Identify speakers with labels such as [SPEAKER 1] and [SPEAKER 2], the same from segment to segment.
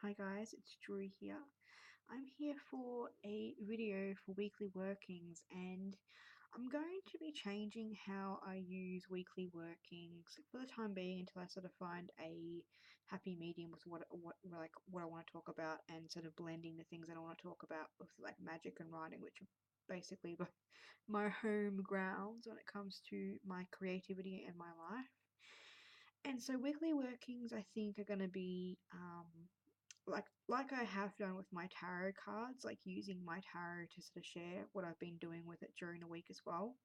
[SPEAKER 1] Hi guys, it's Drew here. I'm here for a video for weekly workings, and I'm going to be changing how I use weekly workings for the time being until I sort of find a happy medium with what I want to talk about, and sort of blending the things that I want to talk about with like magic and writing, which are basically my home grounds when it comes to my creativity and my life. And so weekly workings I think are going to be like I have done with my tarot cards, like using my tarot to sort of share what I've been doing with it during the week as well.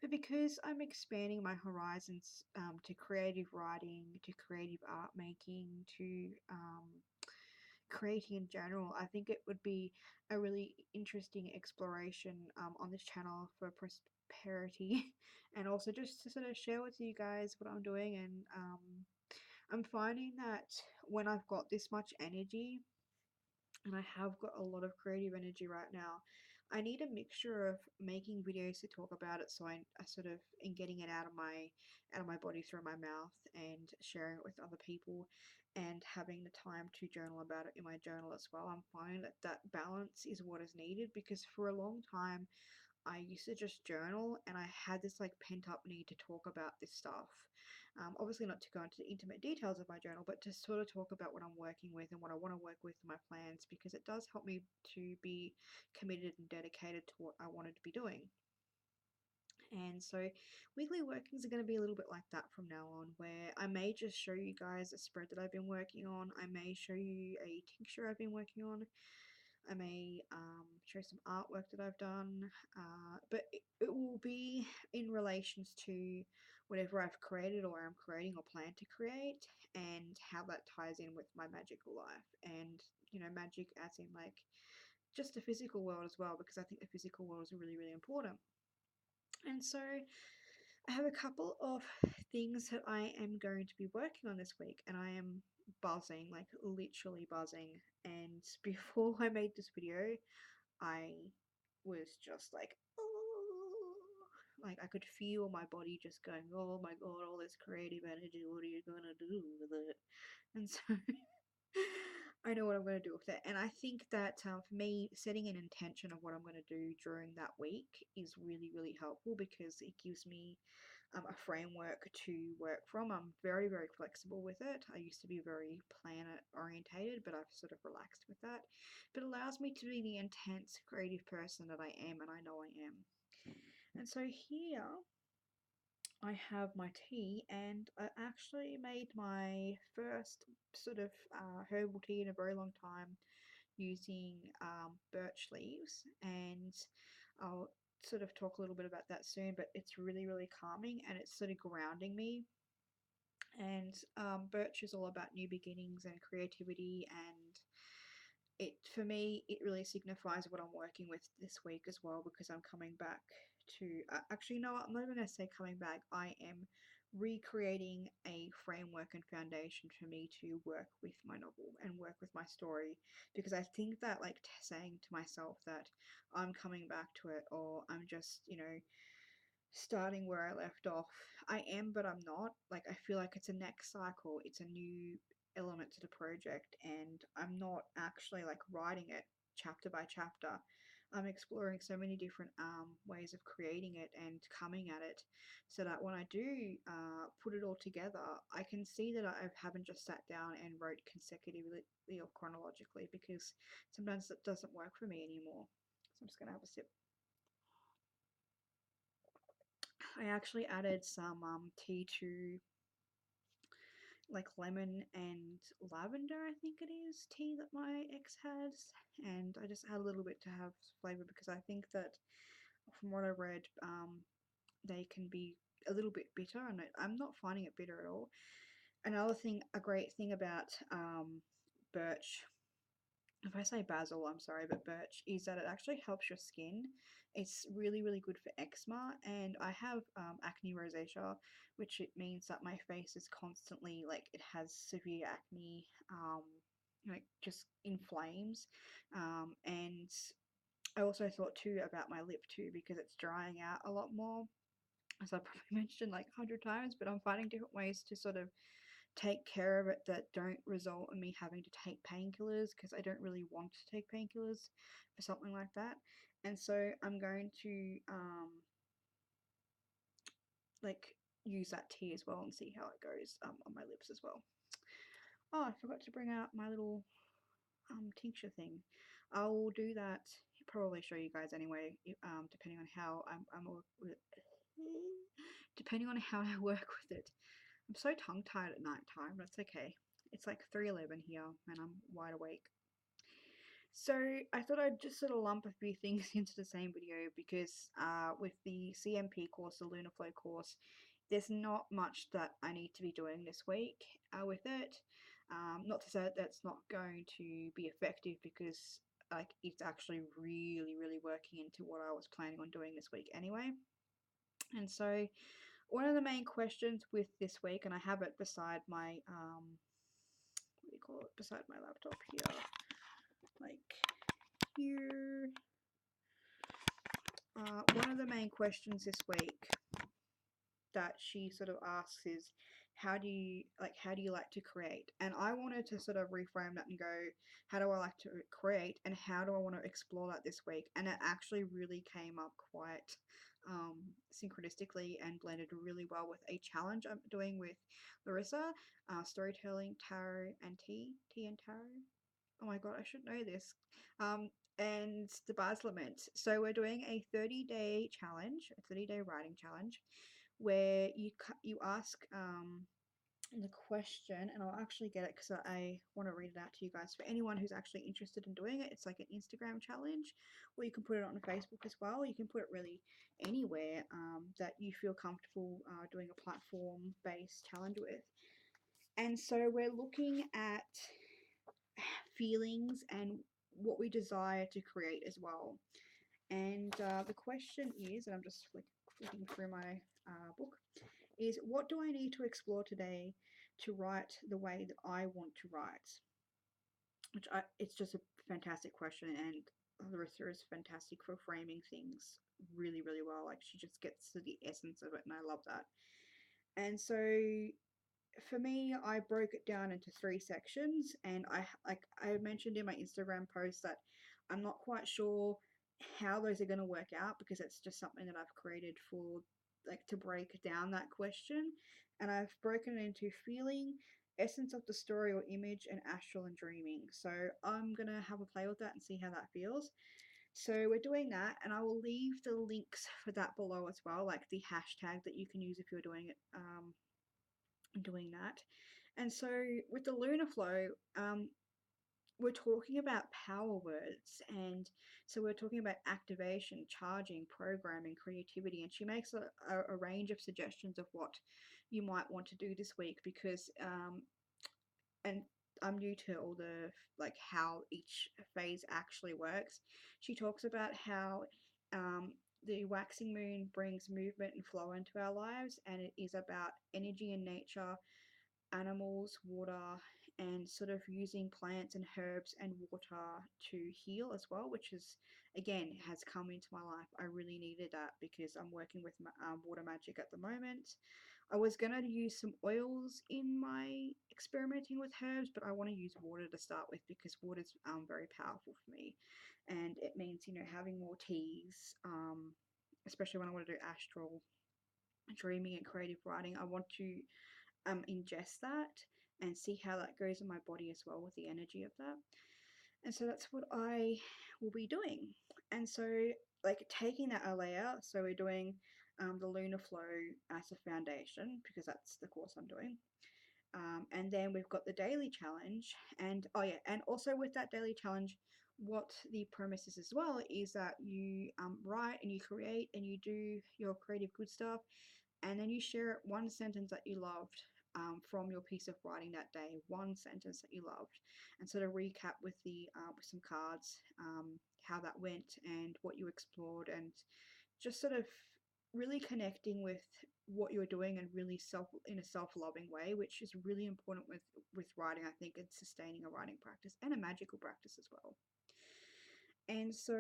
[SPEAKER 1] But because I'm expanding my horizons to creative writing, to creative art making, to creating in general, I think it would be a really interesting exploration on this channel for prosperity and also just to sort of share with you guys what I'm doing. And I'm finding that when I've got this much energy, and I have got a lot of creative energy right now, I need a mixture of making videos to talk about it, so I sort of in getting it out of my body through my mouth and sharing it with other people, and having the time to journal about it in my journal as well. I'm finding that that balance is what is needed, because for a long time I used to just journal and I had this like pent up need to talk about this stuff. Obviously, not to go into the intimate details of my journal, but to sort of talk about what I'm working with and what I want to work with in my plans, because it does help me to be committed and dedicated to what I wanted to be doing. And so, weekly workings are going to be a little bit like that from now on, where I may just show you guys a spread that I've been working on, I may show you a tincture I've been working on, I may show some artwork that I've done, but it will be in relations to whatever I've created or I'm creating or plan to create, and how that ties in with my magical life. And, magic as in like just the physical world as well, because I think the physical world is really, really important. And so I have a couple of things that I am going to be working on this week, and I am buzzing, like literally buzzing. And before I made this video, I was just like, oh, like I could feel my body just going, oh my god, all this creative energy, what are you gonna do with it? And so I know what I'm going to do with it. And I think that for me, setting an intention of what I'm going to do during that week is really, really helpful, because it gives me a framework to work from. I'm very, very flexible with it. I used to be very planet orientated, but I've sort of relaxed with that. But it allows me to be the intense creative person that I am, and I know I am. And so here I have my tea, and I actually made my first sort of herbal tea in a very long time using birch leaves, and I'll sort of talk a little bit about that soon, but it's really, really calming and it's sort of grounding me. And birch is all about new beginnings and creativity, and it for me it really signifies what I'm working with this week as well, because I'm coming back to actually no, I'm not even going to say coming back. I am recreating a framework and foundation for me to work with my novel and work with my story, because I think that like saying to myself that I'm coming back to it, or I'm just starting where I left off. I am, but I'm not. Like, I feel like it's a next cycle, it's a new element to the project, and I'm not actually like writing it chapter by chapter. I'm exploring so many different ways of creating it and coming at it, so that when I do put it all together, I can see that I haven't just sat down and wrote consecutively or chronologically, because sometimes that doesn't work for me anymore. So I'm just going to have a sip. I actually added some tea to like lemon and lavender, I think it is, tea that my ex has, and I just add a little bit to have flavor, because I think that from what I read, they can be a little bit bitter, and I'm not finding it bitter at all. Another thing, a great thing about birch, if I say basil, I'm sorry, but birch, is that it actually helps your skin. It's really, really good for eczema, and I have acne rosacea, which it means that my face is constantly like it has severe acne, like just inflames, and I also thought too about my lip too, because it's drying out a lot more, as I probably mentioned like 100 times, but I'm finding different ways to sort of take care of it that don't result in me having to take painkillers, because I don't really want to take painkillers for something like that. And so I'm going to like use that tea as well and see how it goes on my lips as well. Oh, I forgot to bring out my little tincture thing. I'll do that. Probably show you guys anyway. Depending on how depending on how I work with it. I'm so tongue tied at night time. That's okay. It's like 3:11 here, and I'm wide awake. So I thought I'd just sort of lump a few things into the same video, because with the CMP course, the Lunar Flow course, there's not much that I need to be doing this week with it. Not to say that that's not going to be effective, because like it's actually really working into what I was planning on doing this week anyway. And so one of the main questions with this week, and I have it beside my what do you call it, beside my laptop here, like here. One of the main questions this week that she sort of asks is, how do you like to create? And I wanted to sort of reframe that and go, how do I like to create, and how do I want to explore that this week? And it actually really came up quite synchronistically and blended really well with a challenge I'm doing with Larissa, storytelling, tarot, and tea and tarot. Oh my god, I should know this. And the Bard's Lament. So we're doing a 30-day challenge, a 30-day writing challenge, where you ask the question, and I'll actually get it because I want to read it out to you guys. For anyone who's actually interested in doing it, it's like an Instagram challenge, or you can put it on Facebook as well. You can put it really anywhere that you feel comfortable doing a platform-based challenge with. And so we're looking at feelings and what we desire to create as well. And the question is, and I'm just flicking through my book, is what do I need to explore today to write the way that I want to write? It's just a fantastic question, and Larissa is fantastic for framing things really well. Like, she just gets to the essence of it, and I love that. And so for me, I broke it down into 3 sections, and I mentioned in my Instagram post that I'm not quite sure how those are going to work out, because it's just something that I've created for like to break down that question. And I've broken it into feeling, essence of the story or image, and astral and dreaming. So I'm going to have a play with that and see how that feels. So we're doing that, and I will leave the links for that below as well, like the hashtag that you can use if you're doing it doing that. And so with the lunar flow, we're talking about power words, and so we're talking about activation, charging, programming, creativity, and she makes a range of suggestions of what you might want to do this week, because and I'm new to all the like how each phase actually works. She talks about how the waxing moon brings movement and flow into our lives, and it is about energy and nature, animals, water, and sort of using plants and herbs and water to heal as well, which is again has come into my life. I really needed that because I'm working with water magic at the moment. I was gonna use some oils in my experimenting with herbs, but I want to use water to start with, because water is very powerful for me, and it means, you know, having more teas, especially when I want to do astral dreaming and creative writing. I want to ingest that and see how that goes in my body as well, with the energy of that. And so that's what I will be doing. And so, like, taking that a layer, so we're doing the lunar flow as a foundation, because that's the course I'm doing. And then we've got the daily challenge, and oh yeah, and also with that daily challenge, what the premise is as well is that you write and you create and you do your creative good stuff, and then you share one sentence that you loved from your piece of writing that day, one sentence that you loved, and sort of recap with with some cards, how that went and what you explored, and just sort of really connecting with what you're doing, and really in a self-loving way, which is really important with writing, I think, and sustaining a writing practice and a magical practice as well. And so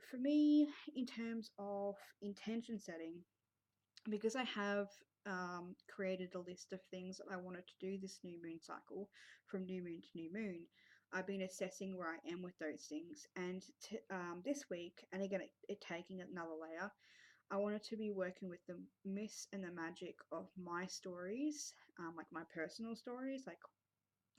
[SPEAKER 1] for me, in terms of intention setting, because I have created a list of things that I wanted to do this new moon cycle, from new moon to new moon. I've been assessing where I am with those things, and this week, and again, it taking another layer, I wanted to be working with the myths and the magic of my stories, like my personal stories, like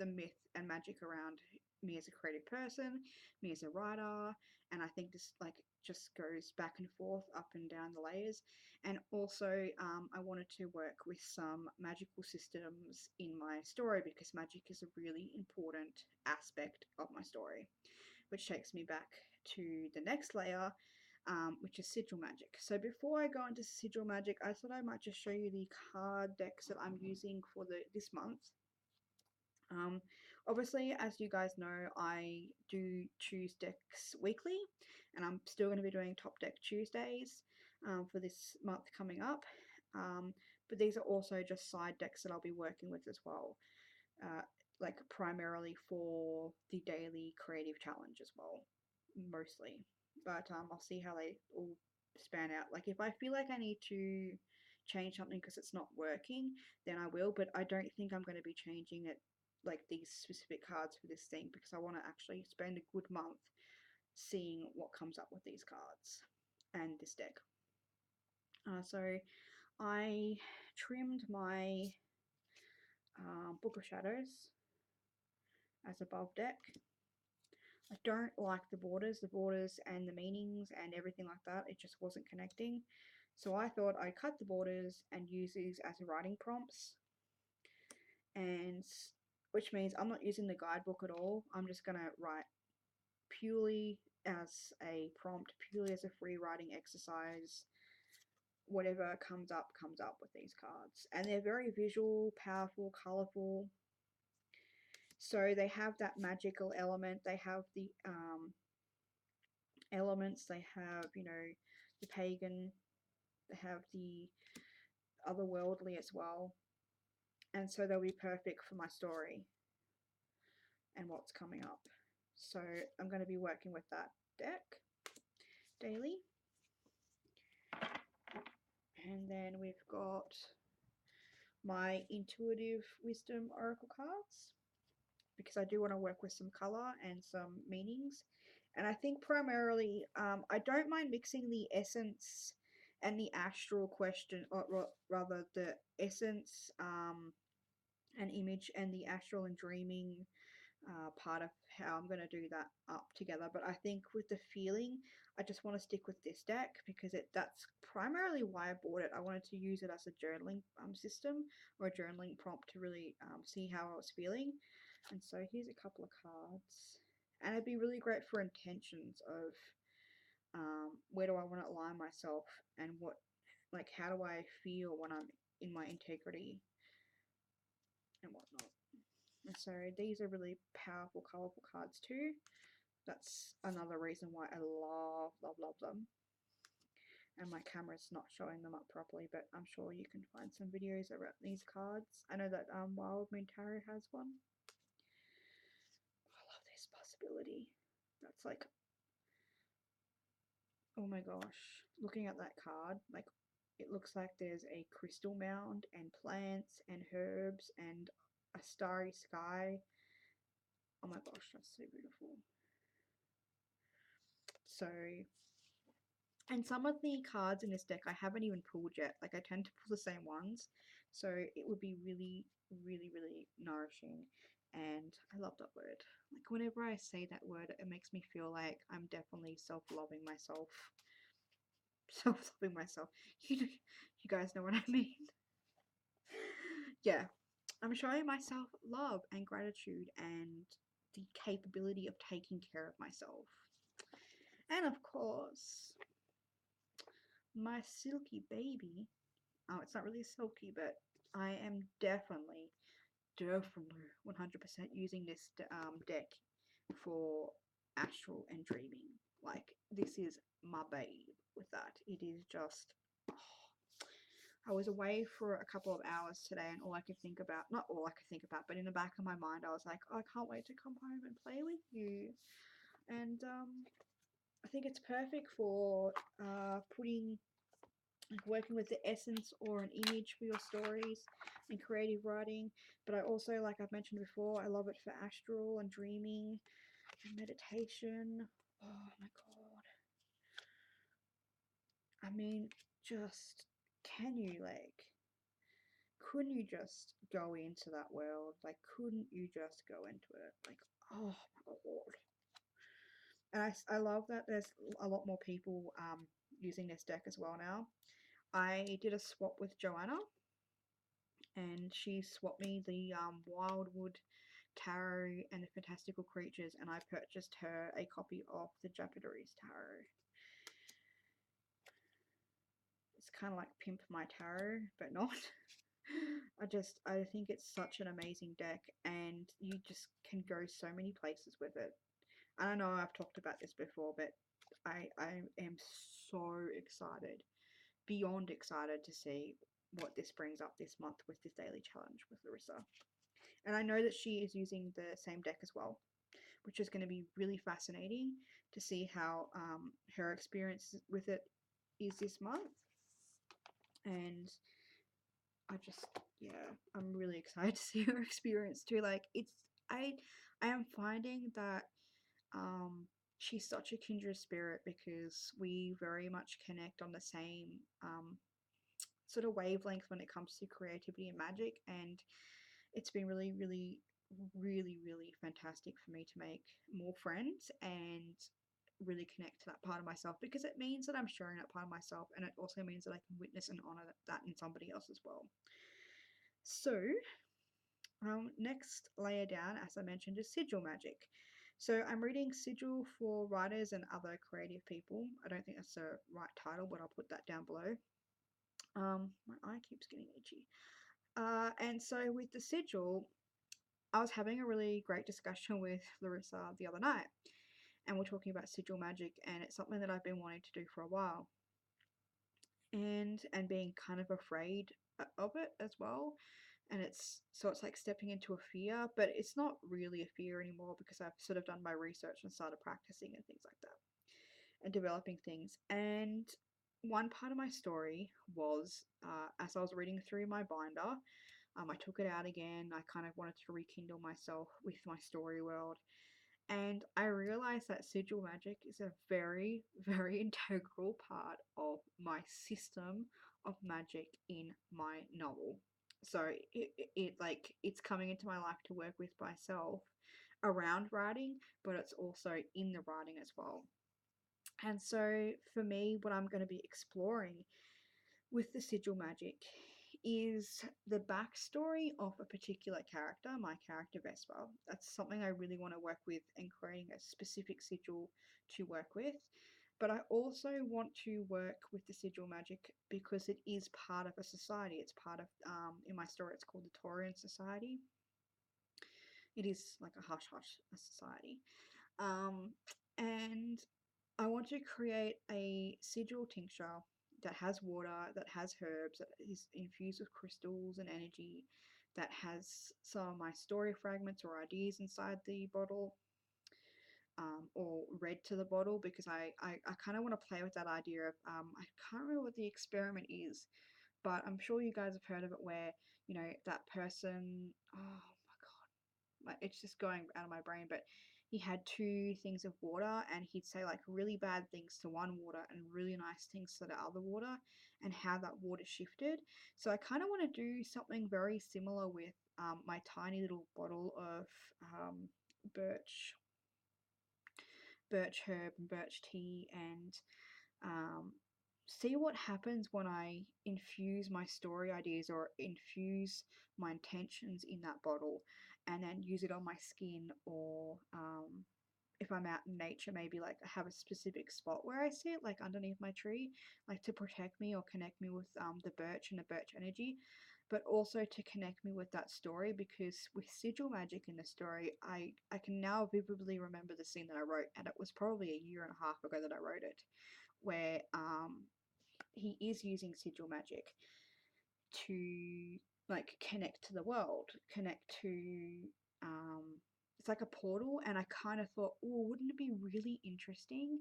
[SPEAKER 1] the myth and magic around me as a creative person, me as a writer, and I think this like just goes back and forth, up and down the layers. And also, I wanted to work with some magical systems in my story because magic is a really important aspect of my story, which takes me back to the next layer, which is sigil magic. So before I go into sigil magic, I thought I might just show you the card decks that I'm using for this month. Obviously, as you guys know, I do choose decks weekly, and I'm still going to be doing top deck Tuesdays for this month coming up. But these are also just side decks that I'll be working with as well, like primarily for the daily creative challenge as well, mostly. But I'll see how they all span out. Like if I feel like I need to change something because it's not working, then I will. But I don't think I'm going to be changing it, like these specific cards for this thing, because I want to actually spend a good month seeing what comes up with these cards and this deck. So I trimmed my Book of Shadows as above deck. I don't like the borders and the meanings and everything like that. It just wasn't connecting. So I thought I'd cut the borders and use these as writing prompts, and which means I'm not using the guidebook at all. I'm just going to write purely as a prompt, purely as a free writing exercise. Whatever comes up with these cards. And they're very visual, powerful, colourful. So they have that magical element. They have the elements. They have, you know, the pagan. They have the otherworldly as well. And so they'll be perfect for my story and what's coming up. So I'm going to be working with that deck daily. And then we've got my intuitive wisdom oracle cards, because I do want to work with some color and some meanings. And I think primarily, I don't mind mixing the essence and the astral question, or rather the essence and image and the astral and dreaming part of how I'm going to do that up together. But I think with the feeling, I just want to stick with this deck because that's primarily why I bought it. I wanted to use it as a journaling system or a journaling prompt to really see how I was feeling. And so here's a couple of cards. And it'd be really great for intentions of where do I want to align myself, and what, like, how do I feel when I'm in my integrity and whatnot. And so these are really powerful, colourful cards too. That's another reason why I love them. And my camera's not showing them up properly, but I'm sure you can find some videos about these cards. I know that Wild Moon Tarot has one. I love this possibility. That's like, oh my gosh, looking at that card, like it looks like there's a crystal mound and plants and herbs and a starry sky. Oh my gosh, that's so beautiful. So, and some of the cards in this deck I haven't even pulled yet. Like I tend to pull the same ones, so it would be really, really, really nourishing. And I love that word. Like whenever I say that word, it makes me feel like I'm definitely self-loving myself. Self-loving myself. You guys know what I mean. Yeah, I'm showing myself love and gratitude and the capability of taking care of myself. And of course, my silky baby. Oh, it's not really silky, but I am definitely 100% using this deck for astral and dreaming. Like, this is my babe with that. It is just, oh. I was away for a couple of hours today, and all I could think about, not all I could think about, but in the back of my mind, I was like, oh, I can't wait to come home and play with you. And I think it's perfect for putting like working with the essence or an image for your stories and creative writing. But I also, like I've mentioned before, I love it for astral and dreaming and meditation. Oh my god. I mean, just can you couldn't you just go into that world? Like, couldn't you just go into it? Like, oh my god. And I love that there's a lot more people using this deck as well now. I did a swap with Joanna, and she swapped me the Wildwood Tarot and the Fantastical Creatures, and I purchased her a copy of the Japanese Tarot. It's kind of like Pimp My Tarot, but not. I think it's such an amazing deck, and you just can go so many places with it. I don't know, I've talked about this before, but I am so excited, beyond excited to see what this brings up this month with this daily challenge with Larissa. And I know that she is using the same deck as well, which is going to be really fascinating to see how her experience with it is this month. And I just, yeah, I'm really excited to see her experience too. Like, I am finding that she's such a kindred spirit because we very much connect on the same sort of wavelength when it comes to creativity and magic. And it's been really, really, really, really fantastic for me to make more friends and really connect to that part of myself, because it means that I'm sharing that part of myself, and it also means that I can witness and honor that in somebody else as well. So, next layer down, as I mentioned, is Sigil magic. So I'm reading Sigil for writers and other creative people. I don't think that's the right title, but I'll put that down below. My eye keeps getting itchy. And so with the Sigil, I was having a really great discussion with Larissa the other night, and we're talking about Sigil magic, and it's something that I've been wanting to do for a while, and being kind of afraid of it as well. And it's like stepping into a fear, but it's not really a fear anymore because I've sort of done my research and started practicing and things like that and developing things. And one part of my story was as I was reading through my binder, I took it out again. I kind of wanted to rekindle myself with my story world, and I realized that sigil magic is a very, very integral part of my system of magic in my novel. So it's coming into my life to work with myself around writing, but it's also in the writing as well. And so for me, what I'm going to be exploring with the sigil magic is the backstory of a particular character, my character Vespa. That's something I really want to work with, and creating a specific sigil to work with. But I also want to work with the sigil magic because it is part of a society. It's part of, in my story, it's called the Taurian Society. It is like a hush hush society. And I want to create a sigil tincture that has water, that has herbs, that is infused with crystals and energy, that has some of my story fragments or ideas inside the bottle, or read to the bottle, because I kind of want to play with that idea of, I can't remember what the experiment is, but I'm sure you guys have heard of it where, that person, oh it's just going out of my brain, but he had two things of water, and he'd say like really bad things to one water and really nice things to the other water, and how that water shifted. So I kind of want to do something very similar with my tiny little bottle of um, birch herb and birch tea, and um, see what happens when I infuse my story ideas or infuse my intentions in that bottle, and then use it on my skin, or if I'm out in nature, maybe like have a specific spot where I sit, like underneath my tree, like to protect me or connect me with the birch and the birch energy, but also to connect me with that story. Because with sigil magic in the story, I can now vividly remember the scene that I wrote, and it was probably a year and a half ago that I wrote it, where he is using sigil magic to like connect to the world, connect to it's like a portal. And I kind of thought, oh, wouldn't it be really interesting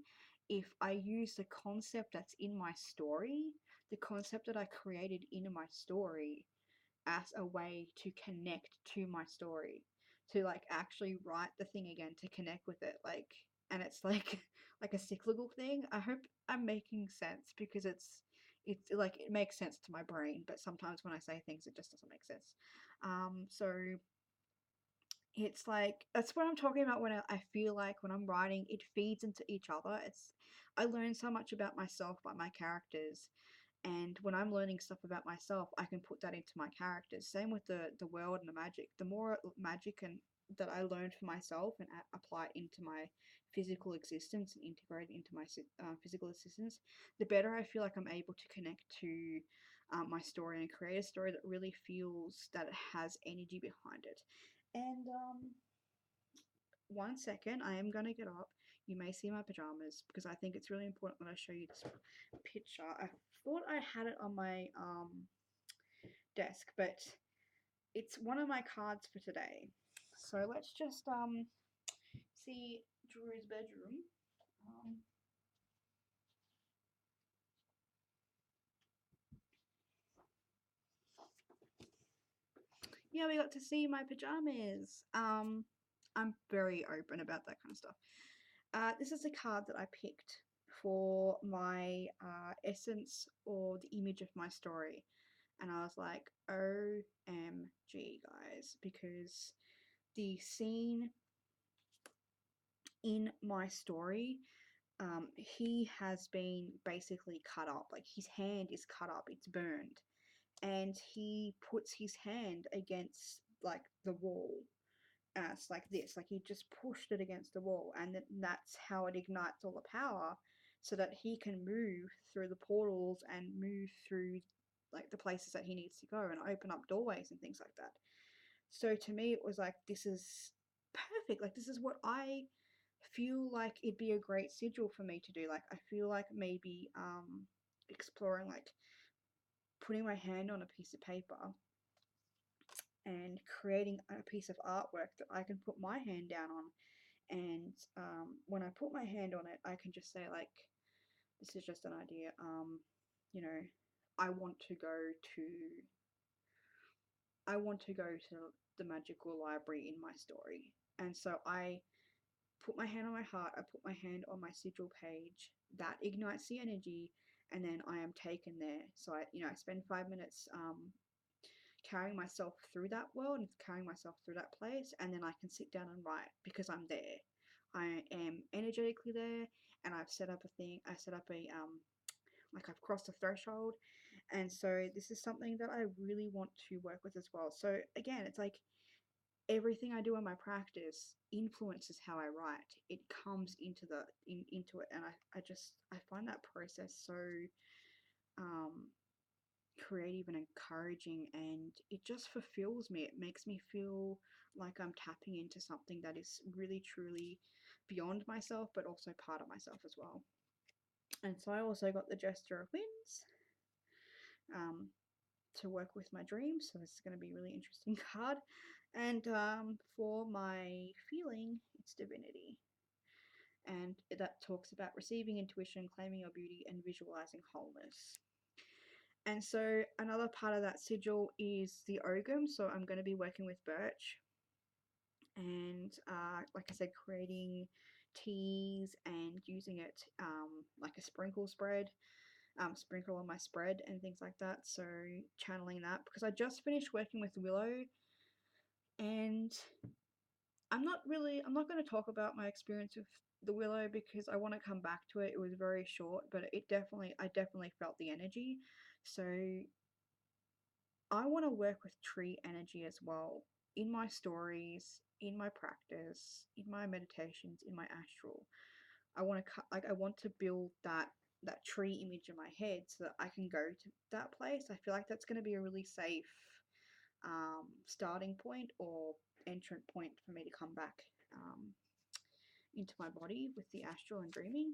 [SPEAKER 1] if I use the concept that's in my story the concept that I created in my story as a way to connect to my story, to like actually write the thing again, to connect with it, like, and it's like like a cyclical thing. I hope I'm making sense, because it's like it makes sense to my brain, but sometimes when I say things it just doesn't make sense. So it's like that's what I'm talking about when I feel like when I'm writing, it feeds into each other. It's I learn so much about myself by my characters, and when I'm learning stuff about myself, I can put that into my characters. Same with the world and the magic. The more magic and that I learn for myself and apply it into my physical existence and integrate it into my physical existence, the better I feel like I'm able to connect to my story and create a story that really feels that it has energy behind it. And 1 second, I am going to get up. You may see my pajamas because I think it's really important that I show you this picture. I thought I had it on my desk, but it's one of my cards for today. So let's just see Drew's bedroom. Um, yeah, we got to see my pajamas. I'm very open about that kind of stuff. This is a card that I picked for my essence or the image of my story. And I was like, OMG, guys, because the scene in my story, he has been basically cut up. Like his hand is cut up, it's burned. And he puts his hand against like the wall as like this, like he just pushed it against the wall, and that's how it ignites all the power so that he can move through the portals and move through like the places that he needs to go and open up doorways and things like that. So to me it was like, this is perfect, like this is what I feel like it'd be a great sigil for me to do. Like I feel like maybe exploring like putting my hand on a piece of paper and creating a piece of artwork that I can put my hand down on. And when I put my hand on it, I can just say like, this is just an idea. You know, I want to go to I want to go to the magical library in my story. And so I put my hand on my heart, I put my hand on my sigil page, that ignites the energy, and then I am taken there. So I spend 5 minutes carrying myself through that world and carrying myself through that place, and then I can sit down and write because I'm there. I am energetically there, and I've set up a thing. I set up a like I've crossed a threshold, and so this is something that I really want to work with as well. So again, it's like everything I do in my practice influences how I write. It comes into it, and I find that process so um, creative and encouraging, and it just fulfills me. It makes me feel like I'm tapping into something that is really truly beyond myself, but also part of myself as well. And so I also got the Gesture of Winds um, to work with my dreams. So this is going to be a really interesting card. And for my feeling, it's Divinity. And that talks about receiving intuition, claiming your beauty, and visualizing wholeness. And so another part of that sigil is the OGHAM. So I'm going to be working with birch and, like I said, creating teas and using it like a sprinkle spread, sprinkle on my spread and things like that. So channeling that, because I just finished working with willow, and I'm not going to talk about my experience with the willow because I want to come back to it. It was very short, but I definitely felt the energy. So I want to work with tree energy as well in my stories, in my practice, in my meditations, in my astral. I want to build that tree image in my head so that I can go to that place. I feel like that's going to be a really safe starting point or entrant point for me to come back into my body with the astral and dreaming.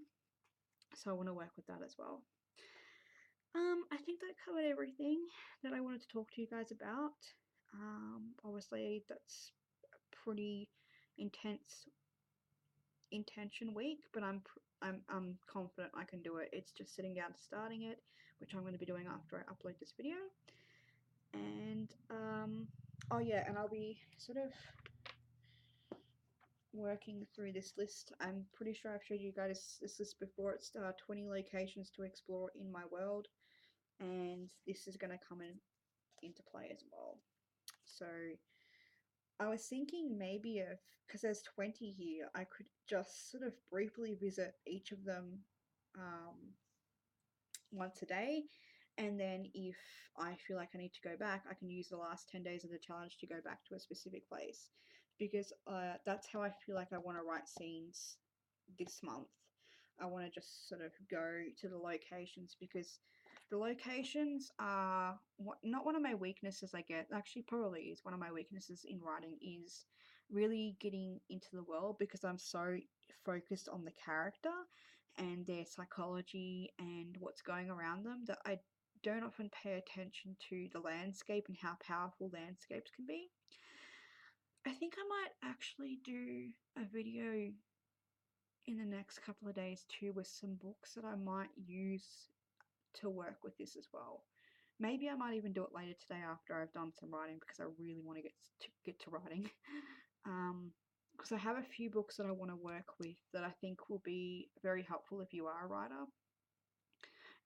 [SPEAKER 1] So I want to work with that as well. I think that covered everything that I wanted to talk to you guys about. Obviously, that's a pretty intense intention week, but I'm confident I can do it. It's just sitting down to starting it, which I'm going to be doing after I upload this video. And oh yeah, and I'll be sort of working through this list. I'm pretty sure I've showed you guys this list before. It's 20 locations to explore in my world, and this is going to come into play as well. So I was thinking maybe if, because there's 20 here, I could just sort of briefly visit each of them um, once a day. And then if I feel like I need to go back, I can use the last 10 days of the challenge to go back to a specific place. Because that's how I feel like I want to write scenes this month. I want to just sort of go to the locations, because the locations are not one of my weaknesses, I guess. Actually, probably is one of my weaknesses in writing, is really getting into the world, because I'm so focused on the character and their psychology and what's going around them that I don't often pay attention to the landscape and how powerful landscapes can be. I think I might actually do a video in the next couple of days too with some books that I might use to work with this as well. Maybe I might even do it later today after I've done some writing, because I really want to get to writing. Because I have a few books that I want to work with that I think will be very helpful if you are a writer.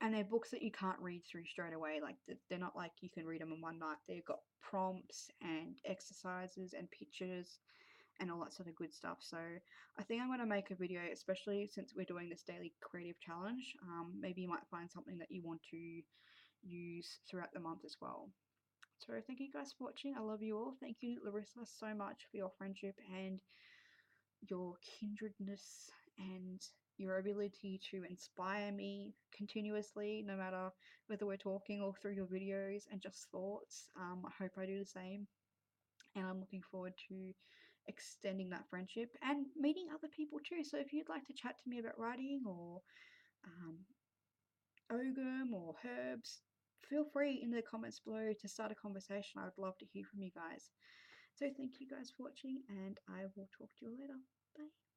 [SPEAKER 1] And they're books that you can't read through straight away. Like they're not like you can read them in one night. They've got prompts and exercises and pictures and all that sort of good stuff. So I think I'm going to make a video, especially since we're doing this daily creative challenge. Maybe you might find something that you want to use throughout the month as well. So thank you guys for watching. I love you all. Thank you, Larissa, so much for your friendship and your kindredness and your ability to inspire me continuously, no matter whether we're talking or through your videos and just thoughts. I hope I do the same. And I'm looking forward to extending that friendship and meeting other people too. So if you'd like to chat to me about writing or OGHAM or herbs, feel free in the comments below to start a conversation. I would love to hear from you guys. So thank you guys for watching, and I will talk to you later. Bye.